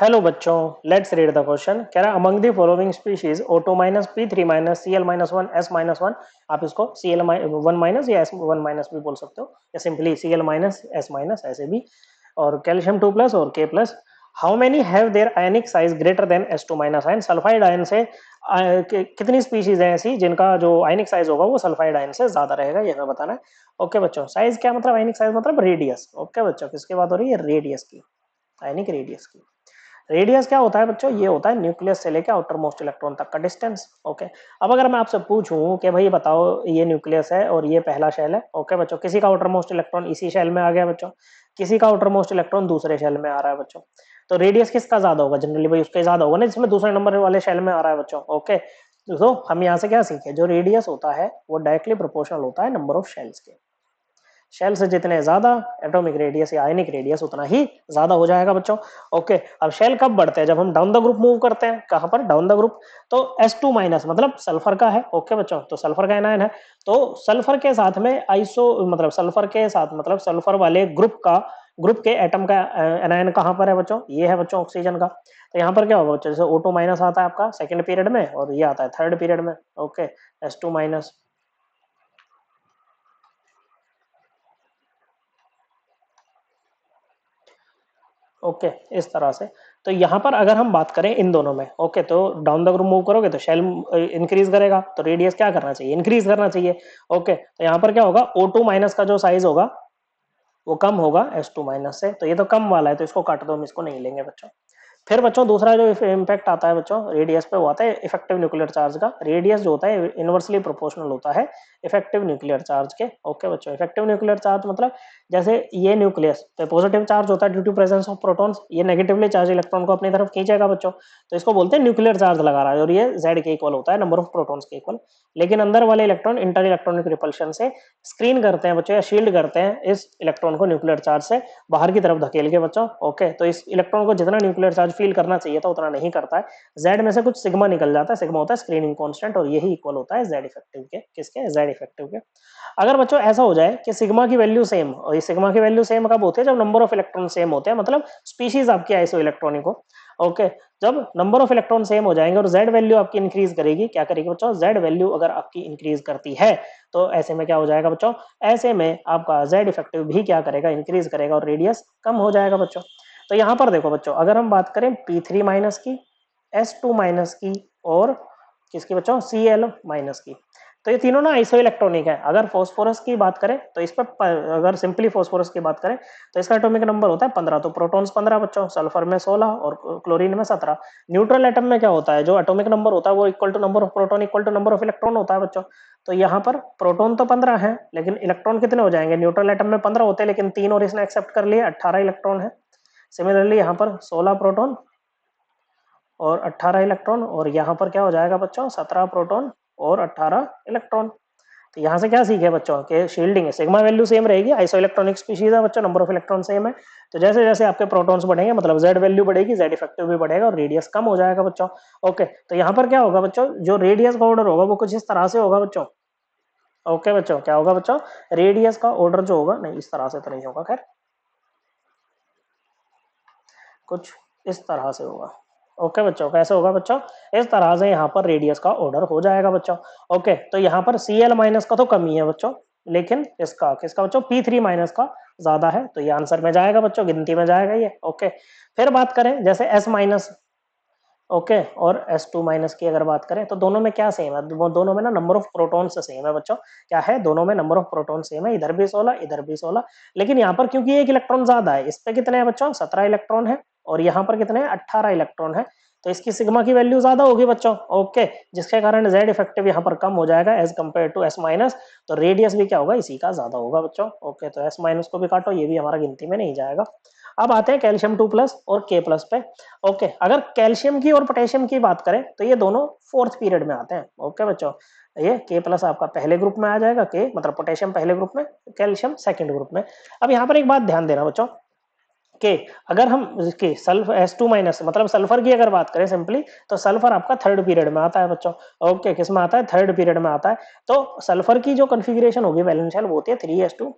Hello बच्चों, let's read the question. कह रहा है among the following species O2 minus P3 minus Cl minus one S minus one. आप इसको Cl one minus या S one minus भी बोल सकते हो, या simply Cl minus S minus ऐसे भी। और कैल्शियम 2 प्लस और K plus. How many have their ionic size greater than S2 minus ion. Sulphide ion से कितनी स्पीशीज है ऐसी जिनका जो आयनिक साइज होगा वो सल्फाइड आयन से ज्यादा रहेगा, ये हमें बताना है। ओके बच्चों, साइज क्या मतलब, आयनिक साइज मतलब रेडियस। ओके बच्चों, किसकी बात हो रही है? रेडियस की, आयनिक रेडियस की। रेडियस क्या होता है बच्चों? ये होता है न्यूक्लियस से लेकर आउटर मोस्ट इलेक्ट्रॉन तक का डिस्टेंस। ओके, अब अगर मैं आपसे पूछूं कि भाई बताओ ये न्यूक्लियस है और ये पहला शेल है। ओके बच्चों, किसी का आउटर मोस्ट इलेक्ट्रॉन इसी शेल में आ गया बच्चों, किसी का आउटर मोस्ट इलेक्ट्रॉन दूसरे शेल में आ रहा है बच्चों, तो रेडियस किसका ज्यादा होगा? जनरली भाई उसका ज्यादा होगा ना, जिसमें दूसरे नंबर वाले शेल में आ रहा है बच्चों। ओके, तो हम यहाँ से क्या सीखे, जो रेडियस होता है वो डायरेक्टली प्रोपोर्शनल होता है नंबर ऑफ शेल्स के। शेल से जितने ज्यादा एटॉमिक रेडियस या आयनिक रेडियस उतना ही ज्यादा हो जाएगा बच्चों। ओके, अब शेल कब बढ़ते हैं? जब हम डाउन द ग्रुप मूव करते हैं। कहां पर? Down the group. तो S2 माइनस मतलब सल्फर का है। ओके बच्चों, तो सल्फर का एनायन है, तो सल्फर के साथ में आइसो मतलब सल्फर के साथ मतलब सल्फर वाले ग्रुप के एटम का एनायन कहां पर है बच्चों? ये है बच्चों ऑक्सीजन का। तो यहाँ पर क्या होगा बच्चों? जैसे O2 माइनस आता है आपका सेकंड पीरियड में और ये आता है थर्ड पीरियड में। Okay, S2 minus. ओके, इस तरह से। तो यहां पर अगर हम बात करें इन दोनों में, ओके, तो डाउन द ग्रुप मूव करोगे तो शेल इंक्रीज करेगा, तो रेडियस क्या करना चाहिए? इंक्रीज करना चाहिए। ओके, तो यहां पर क्या होगा? O2 माइनस का जो साइज होगा वो कम होगा S2 माइनस से, तो ये तो कम वाला है तो इसको काट दो, हम इसको नहीं लेंगे बच्चों। फिर बच्चों दूसरा जो इम्पैक्ट आता है बच्चों रेडियस पे, वो आता है इफेक्टिव न्यूक्लियर चार्ज का। रेडियस जो होता है इनवर्सली प्रोपोर्शनल होता है इफेक्टिव न्यूक्लियर चार्ज के। ओके बच्चों, इफेक्टिव न्यूक्लियर चार्ज मतलब जैसे ये न्यूक्लियस पे पॉजिटिव चार्ज होता है due to presence of protons, ये नेगेटिवली चार्ज इलेक्ट्रॉन को अपनी तरफ खींचेगा बच्चों, तो इसको बोलते हैं न्यूक्लियर चार्ज लगा रहा है, और ये Z के इक्वल होता है, नंबर ऑफ प्रोटॉन्स के इक्वल। लेकिन अंदर वाले इलेक्ट्रॉन इंटर इलेक्ट्रॉनिक रिपल्शन से स्क्रीन करते हैं बच्चों, या शील्ड करते हैं इस इलेक्ट्रॉन को न्यूक्लियर चार्ज से बाहर की तरफ धकेल के बच्चों। ओके, तो इस इलेक्ट्रॉन को जितना न्यूक्लियर चार्ज फील करना चाहिए था उतना नहीं करता है। जेड में से कुछ सिग्मा निकल जाता है, सिग्मा होता है स्क्रीनिंग कांस्टेंट, और यही इक्वल होता है जेड इफेक्टिव के। किसके? जेड इफेक्टिव के। अगर बच्चों ऐसा हो जाए कि सिग्मा की वैल्यू सेम, और ये सिग्मा की वैल्यू सेम कब होती है? जब नंबर ऑफ इलेक्ट्रॉन सेम होते हैं, मतलब स्पीशीज आपकी आइसो इलेक्ट्रॉनिक हो। ओके, जब नंबर ऑफ इलेक्ट्रॉन सेम हो जाएंगे और जेड वैल्यू आपकी इंक्रीज करेगी, क्या करेगी बच्चों? जेड वैल्यू अगर आपकी इंक्रीज करती है तो ऐसे में क्या हो जाएगा बच्चों? ऐसे में आपका जेड इफेक्टिव भी क्या करेगा? इंक्रीज करेगा और रेडियस कम हो जाएगा बच्चों। तो यहां पर देखो बच्चों, अगर हम बात करें P3 माइनस की, S2 माइनस की, और किसकी बच्चों? Cl माइनस की, तो ये तीनों ना आइसो इलेक्ट्रॉनिक है। अगर फास्फोरस की बात करें तो इस पर अगर सिंपली फास्फोरस की बात करें तो इसका एटॉमिक नंबर होता है 15, तो प्रोटॉन्स 15 बच्चों, सल्फर में 16 और क्लोरीन में 17। न्यूट्रल एटम में क्या होता है? जो एटॉमिक नंबर होता है वो equal to number of proton equal to number of electron होता है बच्चों। तो यहाँ पर प्रोटॉन तो 15 है, लेकिन इलेक्ट्रॉन कितने हो जाएंगे? न्यूट्रल एटम में 15 होते हैं, लेकिन 3 और इसने एक्सेप्ट कर लिए, 18 इलेक्ट्रॉन है। सिमिलरली यहाँ पर 16 प्रोटॉन और 18 इलेक्ट्रॉन, और यहाँ पर क्या हो जाएगा बच्चों? 17 प्रोटॉन और 18 इलेक्ट्रॉन। तो यहाँ से क्या सीखे बच्चों के शील्डिंग है, सिग्मा वैल्यू सेम रहेगी, आइसो इलेक्ट्रॉनिक स्पीशीज है बच्चों, नंबर ऑफ इलेक्ट्रॉन सेम है, तो जैसे जैसे आपके प्रोटॉन्स बढ़ेंगे मतलब जेड वैल्यू बढ़ेगी, जेड इफेक्टिव भी बढ़ेगा और रेडियस कम हो जाएगा बच्चों। ओके, तो यहाँ पर क्या होगा बच्चों? जो रेडियस का ऑर्डर होगा वो कुछ इस तरह से होगा बच्चों। ओके बच्चों, क्या होगा बच्चों? रेडियस का ऑर्डर जो होगा, नहीं इस तरह से तो नहीं होगा, खैर कुछ इस तरह से होगा। ओके बच्चों, कैसे होगा बच्चों? इस तरह से यहाँ पर रेडियस का ऑर्डर हो जाएगा बच्चों। ओके, तो यहाँ पर Cl माइनस का तो कम ही है बच्चों, लेकिन इसका किसका बच्चों? P3 माइनस का ज्यादा है, तो ये आंसर में जाएगा बच्चों, गिनती में जाएगा ये। ओके, फिर बात करें जैसे S माइनस, ओके, और S2 माइनस की अगर बात करें तो दोनों में क्या सेम है? दोनों में ना नंबर ऑफ प्रोटॉन से सेम है बच्चों। क्या है? दोनों में नंबर ऑफ प्रोटॉन सेम है, इधर भी 16 इधर भी 16, लेकिन यहाँ पर क्योंकि एक इलेक्ट्रॉन ज्यादा है, इस पे कितने हैं बच्चों? 17 इलेक्ट्रॉन है, और यहाँ पर कितने हैं? 18 इलेक्ट्रॉन है, तो इसकी सिग्मा की वैल्यू ज्यादा होगी बच्चों। ओके, जिसके कारण जेड इफेक्टिव यहाँ पर कम हो जाएगा as compare to S minus, तो रेडियस भी क्या होगा? इसी का ज्यादा होगा बच्चों। ओके, तो S माइनस को भी काटो, ये भी हमारा गिनती में नहीं जाएगा। अब आते हैं कैल्शियम 2 प्लस और K प्लस पे। ओके, अगर कैल्शियम की और पोटेशियम की बात करें तो ये दोनों फोर्थ पीरियड में आते हैं। ओके बच्चों, ये K प्लस आपका पहले ग्रुप में आ जाएगा, K मतलब पोटेशियम पहले ग्रुप में, कैल्शियम सेकंड ग्रुप में। अब यहाँ पर एक बात ध्यान देना बच्चों कि अगर हम इसकी सल्फर S2 माइनस मतलब सल्फर की अगर बात करें सिंपली, तो सल्फर आपका थर्ड पीरियड में आता है बच्चों। ओके, किस में आता है? थर्ड पीरियड में आता है। तो सल्फर की जो कॉन्फ़िगरेशन होगी वैलेंस शेल वो होती है 3s2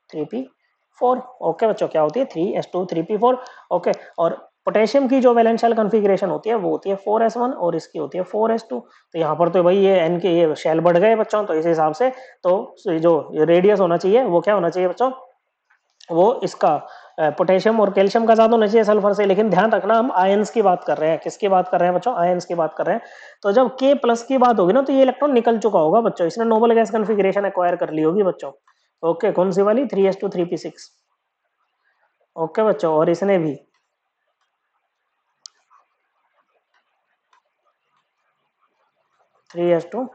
3p4। ओके बच्चों, क्या होती है? 3s2 3p4। ओके, और पोटेशियम की जो वैलेंस शेल कॉन्फ़िगरेशन होती है वो होती है 4s1 और इसकी होती है 4s2। तो यहाँ पर तो भाई ये n के ये शेल बढ़ गए बच्चों, तो इस हिसाब से तो जो रेडियस होना चाहिए वो क्या होना चाहिए बच्चों, वो इसका पोटेशियम और कैल्शियम का ज्यादा होना चाहिए सल्फर से। लेकिन ध्यान रखना हम आयंस की बात कर रहे हैं, किसकी बात कर रहे हैं बच्चों, आयंस की बात कर रहे हैं। तो जब K प्लस की बात होगी ना तो ये इलेक्ट्रॉन निकल चुका होगा बच्चों, इसने नोबल गैस कॉन्फ़िगरेशन एक्वायर कर ली होगी बच्चों। ओके, कौन सी वाली, 3s2 3p6। ओके बच्चों, और इसने भी 3s2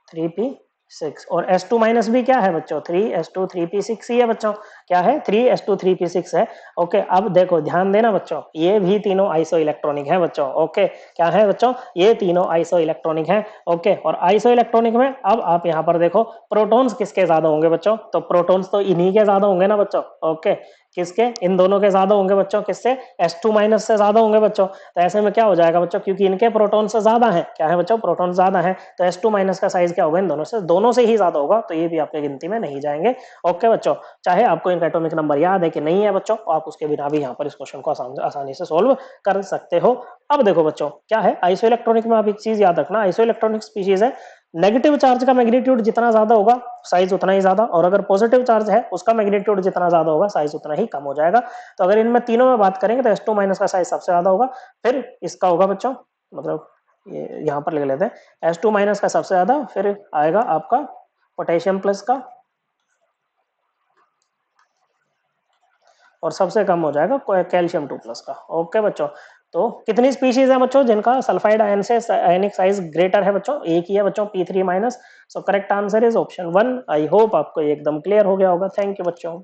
3p6 और s2 माइनस भी क्या है बच्चों, 3s2 3p6 ही है बच्चों। क्या है, 3s2 3p6 है। ओके, अब देखो ध्यान देना बच्चों, ये भी तीनों आइसो इलेक्ट्रॉनिक है बच्चों। ओके, क्या है बच्चों, ये तीनों आइसो इलेक्ट्रॉनिक है। ओके, और आइसो इलेक्ट्रॉनिक में अब आप यहाँ पर देखो प्रोटॉन्स किसके ज्यादा होंगे बच्चों, तो प्रोटॉन्स तो इन्हीं के ज्यादा होंगे ना बच्चों। ओके, किसके, इन दोनों के ज्यादा होंगे बच्चों, किससे, s2 माइनस से ज्यादा होंगे बच्चों। तो ऐसे में क्या हो जाएगा बच्चों, क्योंकि इनके प्रोटॉन से ज्यादा है, क्या है बच्चों, प्रोटॉन ज्यादा है, तो s2 माइनस का साइज क्या होगा, इन दोनों से ही ज्यादा होगा, तो ये भी आपके गिनती में नहीं जाएंगे। ओके बच्चों, चाहे आपको इनका एटॉमिक नंबर याद है कि नहीं है बच्चों, आप उसके बिना भी यहाँ पर इस क्वेश्चन को आसानी से सोल्व कर सकते हो। अब देखो बच्चों क्या है, आइसो इलेक्ट्रॉनिक में आप एक चीज याद रखना, आइसो इलेक्ट्रॉनिक स्पीशीज है, नेगेटिव चार्ज का मैग्नीट्यूड जितना ज्यादा होगा साइज उतना ही ज्यादा, और अगर पॉजिटिव चार्ज है उसका मैग्नीट्यूड जितना ज्यादा होगा साइज उतना ही कम हो जाएगा। तो अगर इनमें तीनों में बात करेंगे तो s2 माइनस का साइज सबसे ज्यादा होगा, फिर इसका होगा बच्चों, मतलब ये यहाँ पर लिख लेते हैं, s2 माइनस का सबसे ज्यादा, फिर आएगा आपका पोटेशियम प्लस का, और सबसे कम हो जाएगा कैल्शियम 2 प्लस का। ओके बच्चों, तो कितनी स्पीशीज है बच्चों जिनका सल्फाइड आयन से आयनिक साइज ग्रेटर है बच्चों, एक ही है बच्चों, p3 minus. So correct answer is option 1। I hope आपको ये एकदम क्लियर हो गया होगा। थैंक यू बच्चों।